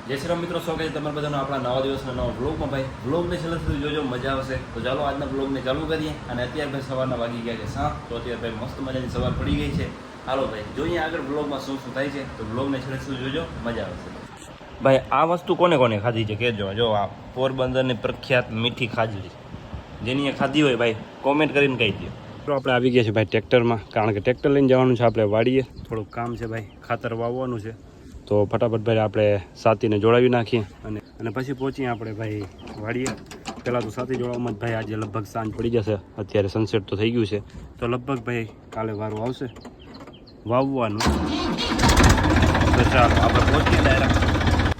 જય શ્રી રામ મિત્રો, સ્વાગત છે તમારા બધાનો આપણા નવા દિવસના નવા વ્લોગમાં. ભાઈ વ્લોગને છેલ્લે સુધી જોજો, મજા આવશે. તો ચાલો આજના વ્લોગને ચાલુ કરીએ. અને અત્યારે ભાઈ સવારના વાગી ગયા છે 7, તો અત્યારે ભાઈ મસ્ત મજાની સવાર પડી ગઈ છે. હાલો ભાઈ જોઈએ આગળ વ્લોગમાં શું શું થાય છે. તો વ્લોગને છેલ્લે સુધી જોજો, મજા આવશે. ભાઈ આ વસ્તુ કોને કોને ખાધી છે કહેજો. જો આ પોરબંદરની પ્રખ્યાત મીઠી ખાજડી, જેની ખાધી હોય ભાઈ કોમેન્ટ કરીને કહી દો. તો આપણે આવી ગયા છે ભાઈ ટ્રેક્ટરમાં, કારણ કે ટ્રેક્ટર લઈને જવાનું છે આપણે વાડીએ. થોડુંક કામ છે ભાઈ, ખાતર વાવવાનું છે. તો ફટાફટ ભાઈ આપણે સાતીને જોડાવી નાખીએ અને પછી પહોંચીએ આપણે ભાઈ વાડીએ. પહેલાં તો સાથી જોડવામાં જ ભાઈ આજે લગભગ સાંજ પડી જશે. અત્યારે સનસેટ તો થઈ ગયું છે, તો લગભગ ભાઈ કાલે વારું આવશે વાવવાનું. તો ચાલો આપણે પહોંચીએ ડાયરેક્ટ.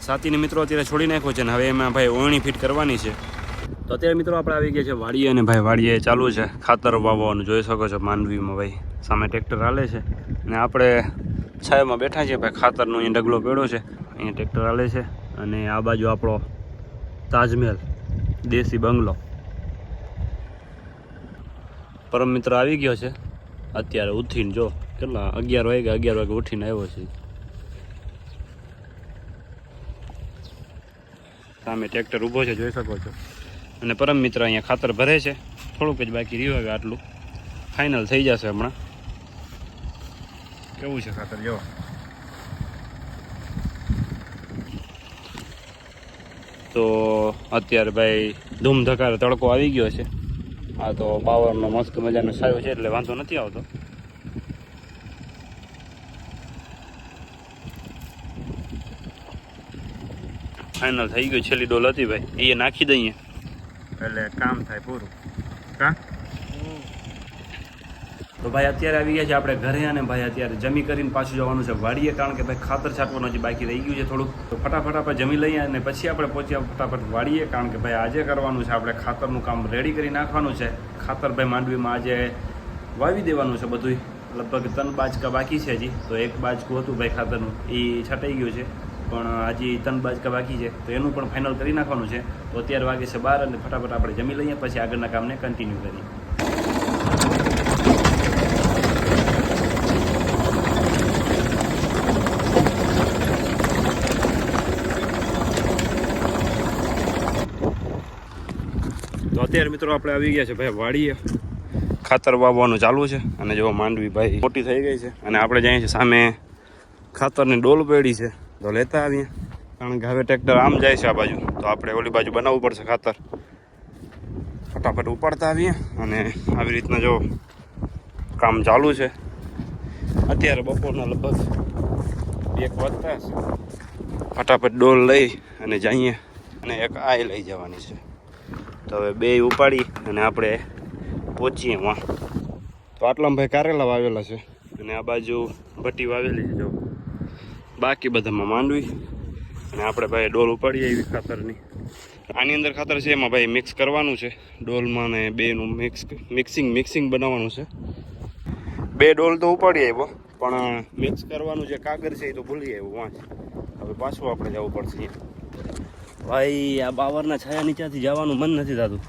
સાતીને મિત્રો અત્યારે છોડી નાખ્યો છે ને હવે એમાં ભાઈ ઓયણી ફિટ કરવાની છે. તો અત્યારે મિત્રો આપણે આવી ગયા છે વાડીએ, અને ભાઈ વાડીએ ચાલુ છે ખાતર વાવવાનું. જોઈ શકો છો માંડવીમાં ભાઈ સામે ટ્રેક્ટર હાલે છે અને આપણે છાયામાં બેઠા છીએ ભાઈ. ખાતરનો અહીંયા ડગલો પડ્યો છે, અહીંયા ટ્રેક્ટર હાલે છે. અને આ બાજુ આપણો તાજમહેલ દેશી બંગલો. પરમ મિત્ર આવી ગયો છે અત્યારે ઉઠીને. જો કેટલા 11 વાગે ઉઠીને આવ્યો છે. સામે ટ્રેક્ટર ઊભો છે, જોઈ શકો છો. અને પરમ મિત્ર અહીંયા ખાતર ભરે છે. થોડુંક જ બાકી રહ્યું હવે, આટલું ફાઇનલ થઈ જશે હમણાં. કેવું છે ખાતર જો. તો અત્યારે ભાઈ ધૂમધકાર તડકો આવી ગયો છે. આ તો પાવરનો મસ્ત મજાનો છાયો છે એટલે વાંધો નથી આવતો. ફાઇનલ થઈ ગયું. છેલ્લી ડોલ હતી ભાઈ, એ નાખી દઈએ એટલે કામ થાય પૂરું. કા તો ભાઈ અત્યારે આવી ગયા છે આપણે ઘરે. અને ભાઈ અત્યારે જમી કરીને પાછું જવાનું છે વાડીએ, કારણ કે ભાઈ ખાતર છાંટવાનું હજી બાકી રહી ગયું છે થોડુંક. તો ફટાફટ આપણે જમી લઈએ અને પછી આપણે પહોંચ્યા ફટાફટ વાડીએ, કારણ કે ભાઈ આજે કરવાનું છે આપણે ખાતરનું કામ રેડી કરી નાખવાનું છે. ખાતર ભાઈ માંડવીમાં આજે વાવી દેવાનું છે બધું. લગભગ 3 બાજકા બાકી છે હજી. તો 1 બાજકું હતું ભાઈ ખાતરનું, એ છટાઈ ગયું છે, પણ હજી 3 બાજકા બાકી છે. તો એનું પણ ફાઇનલ કરી નાખવાનું છે. તો અત્યારે વાગે છે 12 અને ફટાફટ આપણે જમી લઈએ, પછી આગળના કામને કન્ટિન્યુ કરીએ. તો અત્યારે મિત્રો આપણે આવી ગયા છે ભાઈ વાડીએ. ખાતર વાવવાનું ચાલુ છે. અને જો માંડવી ભાઈ મોટી થઈ ગઈ છે, અને આપણે જઈએ છીએ સામે ખાતરની ડોલ પડી છે, તો લેતા આવીએ. કારણ કે હવે ટ્રેક્ટર આમ જાય છે આ બાજુ, તો આપણે ઓલી બાજુ બનાવવું પડશે ખાતર. ફટાફટ ઉપાડતા આવીએ. અને આવી રીતના જો કામ ચાલુ છે. અત્યારે બપોરના લગભગ 1 વાગતા હશે. ફટાફટ ડોલ લઈ અને જઈએ, અને એક આય લઈ જવાની છે. તો હવે 2 ઉપાડી અને આપણે પહોંચીએ એમાં. તો આટલામાં ભાઈ કારેલા વાવેલા છે, અને આ બાજુ ભટ્ટી વાવેલી છે જો. બાકી બધામાં માંડવી. અને આપણે ભાઈ ડોલ ઉપાડીએ એવી ખાતરની. આની અંદર ખાતર છે, એમાં ભાઈ મિક્સ કરવાનું છે ડોલમાં, ને 2નું મિક્સિંગ બનાવવાનું છે. 2 ડોલ તો ઉપાડી આવ્યો, પણ મિક્સ કરવાનું જે કાગળ છે એ તો ભૂલી આવ્યો વાંચ. હવે પાછું આપણે જવું પડશે. ભાઈ આ બાવરના છાયા નીચેથી જવાનું મન નથી થતું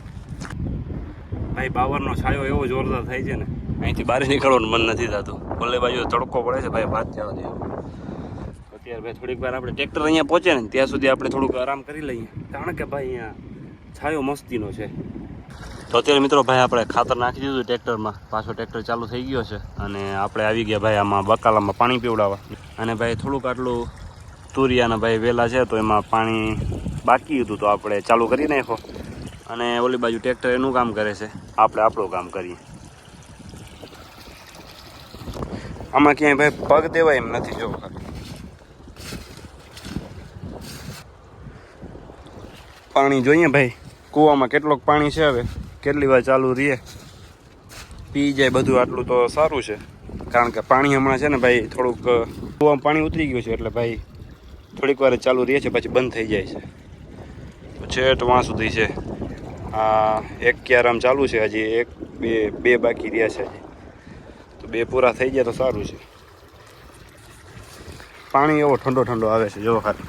ભાઈ. બાવરનો છાયો એવો જોરદાર થાય છે ને, અહીંથી બહાર નીકળવાનું મન નથી થતું. ઓલે બાજુ તડકો પડે છે ભાઈ, વાત જવા દે. અત્યારે ભાઈ થોડીક વાર આપણે ટ્રેક્ટર અહીંયા પહોંચે ને ત્યાં સુધી આપણે થોડુંક આરામ કરી લઈએ, કારણ કે ભાઈ અહીંયા છાયો મસ્તીનો છે. તો અત્યારે મિત્રો ભાઈ આપણે ખાતર નાખી દીધું ટ્રેક્ટરમાં. પાછો ટ્રેક્ટર ચાલુ થઈ ગયો છે, અને આપણે આવી ગયા ભાઈ આમાં બકાલામાં પાણી પીવડાવવા. અને ભાઈ થોડુંક આટલું તુરિયાના ભાઈ વેલા છે, તો એમાં પાણી બાકી હતું, તો આપણે ચાલુ કરી નાખો. અને ઓલી બાજુ ટ્રેક્ટર એનું કામ કરે છે, આપણે આપણું કામ કરીએ. આમાં ક્યાંય ભાઈ પગ દેવાય એમ નથી. જો પાણી જોઈએ ભાઈ કૂવામાં કેટલોક પાણી છે. હવે કેટલી વાર ચાલુ રહીએ, પી જાય બધું આટલું તો સારું છે. કારણ કે પાણી હમણાં છે ને ભાઈ થોડુંક કૂવામાં પાણી ઉતરી ગયું છે, એટલે ભાઈ થોડીક વાર ચાલુ રહે છે, પછી બંધ થઈ જાય છે. છેટ વાં સુધી છે. આ 1 ક્યારામ ચાલુ છે, હજી 2 બાકી રહ્યા છે હજી. તો 2 પૂરા થઈ જાય તો સારું છે. પાણી એવો ઠંડો આવે છે જો ખાલી.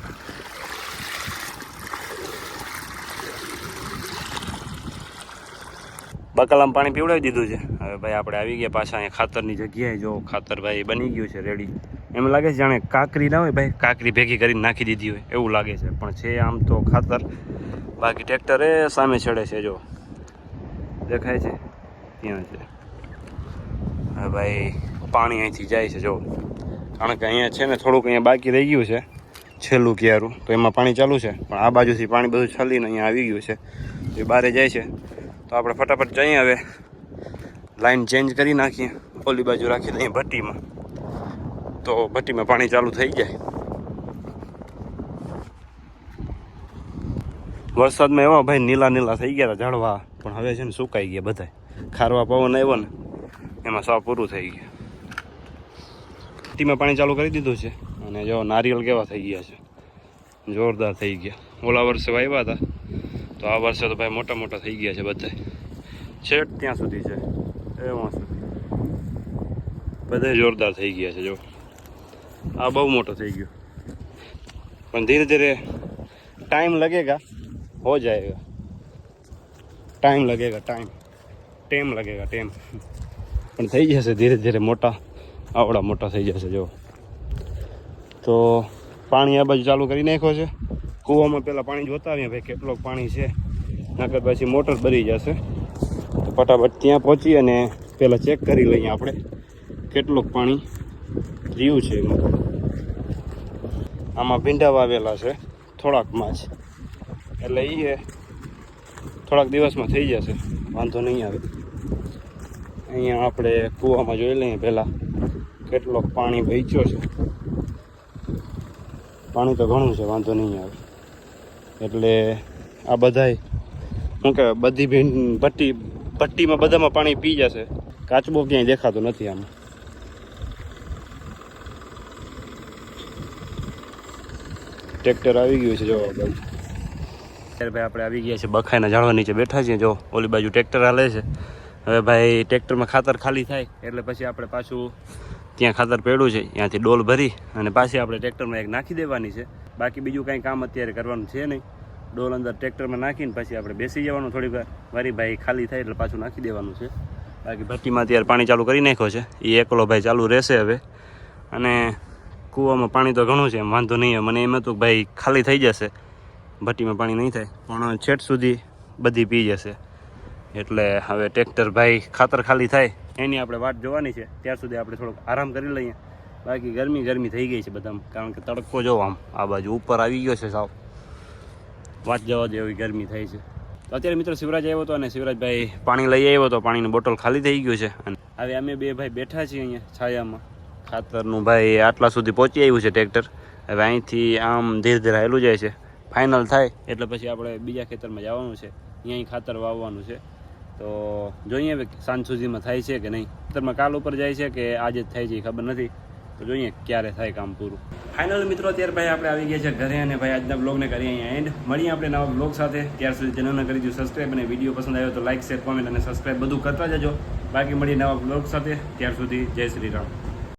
બકાલામાં પાણી પીવડાવી દીધું છે. હવે ભાઈ આપણે આવી ગયા પાછા અહીંયા ખાતરની જગ્યાએ. જો ખાતર ભાઈ બની ગયું છે રેડી. એમ લાગે છે જાણે કાકરી ના હોય ભાઈ, કાકરી ભેગી કરીને નાખી દીધી હોય એવું લાગે છે, પણ છે આમ તો ખાતર. બાકી ટ્રેક્ટર એ સામે ચડે છે, જો દેખાય છે ત્યાં છે. હા ભાઈ પાણી અહીંથી જાય છે જો, કારણ કે અહીંયા છે ને થોડુંક અહીંયા બાકી રહી ગયું છે છેલ્લું ક્યારું, તો એમાં પાણી ચાલુ છે, પણ આ બાજુથી પાણી બધું છલીને અહીંયા આવી ગયું છે, એ બહારે જાય છે. તો આપણે ફટાફટ જઈએ, હવે લાઈન ચેન્જ કરી નાખીએ, ઓલી બાજુ રાખી દઈએ ભટ્ટીમાં, તો ભટ્ટીમાં પાણી ચાલુ થઈ જાય. વરસાદમાં એવા ભાઈ નીલા નીલા થઈ ગયા હતા ઝાડવા, પણ હવે છે ને સુકાઈ ગયા બધા. ખારવા પવન આવ્યો ને એમાં સાવ પૂરું થઈ ગયું. ભટ્ટીમાં પાણી ચાલુ કરી દીધું છે, અને જો નારિયેળ કેવા થઈ ગયા છે, જોરદાર થઈ ગયા. ઓલા વર્ષે વાવ્યા હતા, તો આ વર્ષે તો ભાઈ મોટા મોટા થઈ ગયા છે બધા, છેક ત્યાં સુધી છે એમાં સુધી બધા જોરદાર થઈ ગયા છે. જો આ બહુ મોટો થઈ ગયો, પણ ધીરે ધીરે टाइम लगेगा, हो जाएगा. टाइम लगेगा, टेम लगेगा, टेम. પણ થઈ જશે ધીરે ધીરે મોટા, આવડા મોટા થઈ જશે. જો તો પાણી આ બાજુ ચાલુ કરી નાખ્યો છે. કૂવામાં પહેલાં પાણી જોતા આવીએ ભાઈ કેટલોક પાણી છે, નકર પછી મોટર ભરી જશે. તો ફટાફટ ત્યાં પહોંચી અને પહેલાં ચેક કરી લઈએ આપણે કેટલોક પાણી રહ્યું છે એમાં. આમાં ભીંડા વાવેલા છે થોડાકમાં જ, એટલે એ થોડાક દિવસમાં થઈ જશે, વાંધો નહીં આવે. અહીંયા આપણે કૂવામાં જોઈ લઈએ પહેલાં કેટલોક પાણી વહેંચ્યો છે. પાણી તો ઘણું છે, વાંધો નહીં આવે. એટલે આ બધાય શું કહેવાય, બધી ભટ્ટીમાં બધામાં પાણી પી જશે. કાચબો ક્યાંય દેખાતો નથી આમાં. ટ્રેક્ટર આવી ગયું છે જો બાજુ. ત્યારે ભાઈ આપણે આવી ગયા છે બખાઈના ઝાડવા નીચે બેઠા છીએ. જો ઓલી બાજુ ટ્રેક્ટર હાલે છે. હવે ભાઈ ટ્રેક્ટરમાં ખાતર ખાલી થાય એટલે પછી આપણે પાછું ત્યાં ખાતર પડ્યું છે ત્યાંથી ડોલ ભરી અને પાછી આપણે ટ્રેક્ટરમાં એક નાખી દેવાની છે. બાકી બીજું કાંઈ કામ અત્યારે કરવાનું છે નહીં. ડોલ અંદર ટ્રેક્ટરમાં નાખીને પછી આપણે બેસી જવાનું થોડીક વાર, વારી ભાઈ ખાલી થાય એટલે પાછું નાખી દેવાનું છે. બાકી ભટ્ટીમાં અત્યારે પાણી ચાલુ કરી નાખ્યો છે, એ એકલો ભાઈ ચાલુ રહેશે હવે. અને કૂવામાં પાણી તો ઘણું છે, એમ વાંધો નહીં આવે. મને એમ હતું કે ભાઈ ખાલી થઈ જશે, ભટ્ટીમાં પાણી નહીં થાય, પણ છેટ સુધી બધી પી જશે. એટલે હવે ટ્રેક્ટર ભાઈ ખાતર ખાલી થાય એની આપણે વાટ જોવાની છે. ત્યાર સુધી આપણે થોડોક આરામ કરી લઈએ. બાકી ગરમી થઈ ગઈ છે બધામાં, કારણ કે તડકો જો આમ આ બાજુ ઉપર આવી ગયો છે સાવ, વાત જવા દે એવી ગરમી થાય છે. તો અત્યારે મિત્રો શિવરાજ આવ્યો હતો અને શિવરાજભાઈ પાણી લઈ આવ્યો હતો, પાણીની બોટલ ખાલી થઈ ગયું છે. અને હવે અમે બે ભાઈ બેઠા છીએ અહીંયા છાયામાં. ખાતરનું ભાઈ આટલા સુધી પહોંચી આવ્યું છે ટ્રેક્ટર. હવે અહીંથી આમ ધીરે ધીરે હાલું જાય છે. ફાઇનલ થાય એટલે પછી આપણે બીજા ખેતરમાં જવાનું છે, અહીંયા ખાતર વાવવાનું છે. તો જોઈએ હવે સાંજ સુધીમાં થાય છે કે નહીં. ખેતરમાં કાલ ઉપર જાય છે કે આજે જ થાય છે એ ખબર નથી, તો જોઈએ ક્યારે થાય કામ પૂરું. ફાઇનલ મિત્રો અત્યારે ભાઈ આપણે આવી ગયા છે ઘરે, અને ભાઈ આજના બ્લોગને કરીએ અહીંયા એન્ડ. મળીએ આપણે નવા બ્લોગ સાથે. ત્યાર સુધી ચેનલને કરી દો સબસ્ક્રાઈબ, અને વિડીયો પસંદ આવ્યો તો લાઇક, શેર, કોમેન્ટ અને સબસ્ક્રાઈબ બધું કરતા જજો. બાકી મળીએ નવા બ્લોગ સાથે. ત્યાર સુધી જય શ્રી રામ.